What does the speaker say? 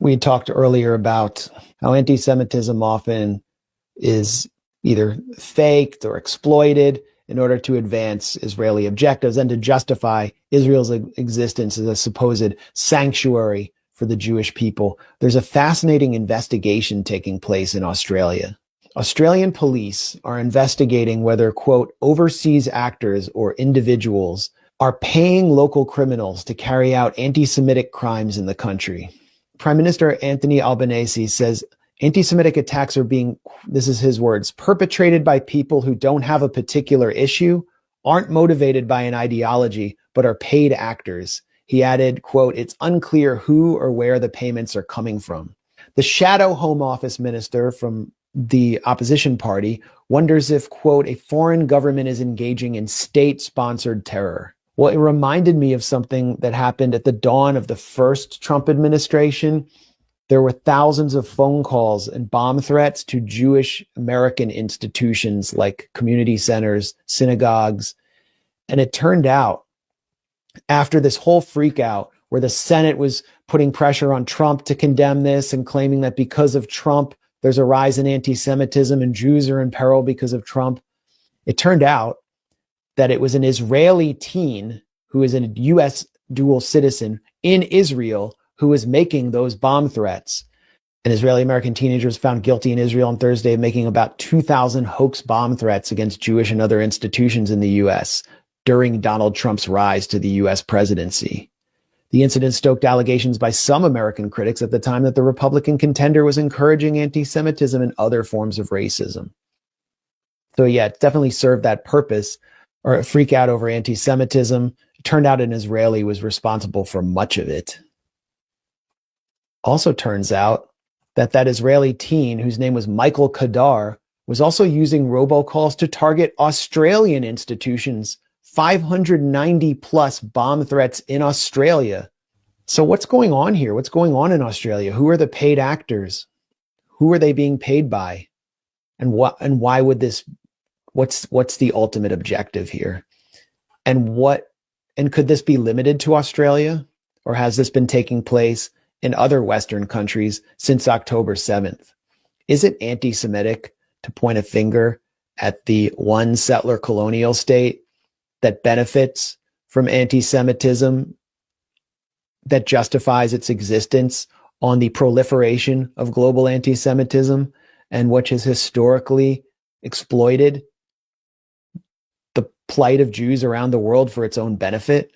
We talked earlier about how anti-Semitism often is either faked or exploited in order to advance Israeli objectives and to justify Israel's existence as a supposed sanctuary for the Jewish people. There's a fascinating investigation taking place in Australia. Australian police are investigating whether, quote, overseas actors or individuals are paying local criminals to carry out anti-Semitic crimes in the country. Prime Minister Anthony Albanese says anti-Semitic attacks are being, this is his words, perpetrated by people who don't have a particular issue, aren't motivated by an ideology, but are paid actors. He added, quote, it's unclear who or where the payments are coming from. The shadow Home Office minister from the opposition party wonders if, quote, a foreign government is engaging in state-sponsored terror. Well, it reminded me of something that happened at the dawn of the first Trump administration. There were thousands of phone calls and bomb threats to Jewish American institutions like community centers, synagogues. And it turned out, after this whole freak out, where the Senate was putting pressure on Trump to condemn this and claiming that because of Trump, there's a rise in anti-Semitism and Jews are in peril because of Trump, it turned out that it was an Israeli teen who is a U.S. dual citizen in Israel who was making those bomb threats. An Israeli-American teenager was found guilty in Israel on Thursday of making about 2,000 hoax bomb threats against Jewish and other institutions in the U.S. during Donald Trump's rise to the U.S. presidency. The incident stoked allegations by some American critics at the time that the Republican contender was encouraging anti-Semitism and other forms of racism. So yeah, it definitely served that purpose, or a freak out over anti-Semitism. It turned out an Israeli was responsible for much of it. Also turns out that that Israeli teen, whose name was Michael Kadar, was also using robocalls to target Australian institutions, 590 plus bomb threats in Australia. So what's going on here? What's going on in Australia? Who are the paid actors? Who are they being paid by? And why would this, what's the ultimate objective here? And could this be limited to Australia? Or has this been taking place in other Western countries since October 7th? Is it anti-Semitic to point a finger at the one settler colonial state that benefits from anti-Semitism, that justifies its existence on the proliferation of global anti-Semitism, and which has historically exploited the plight of Jews around the world for its own benefit?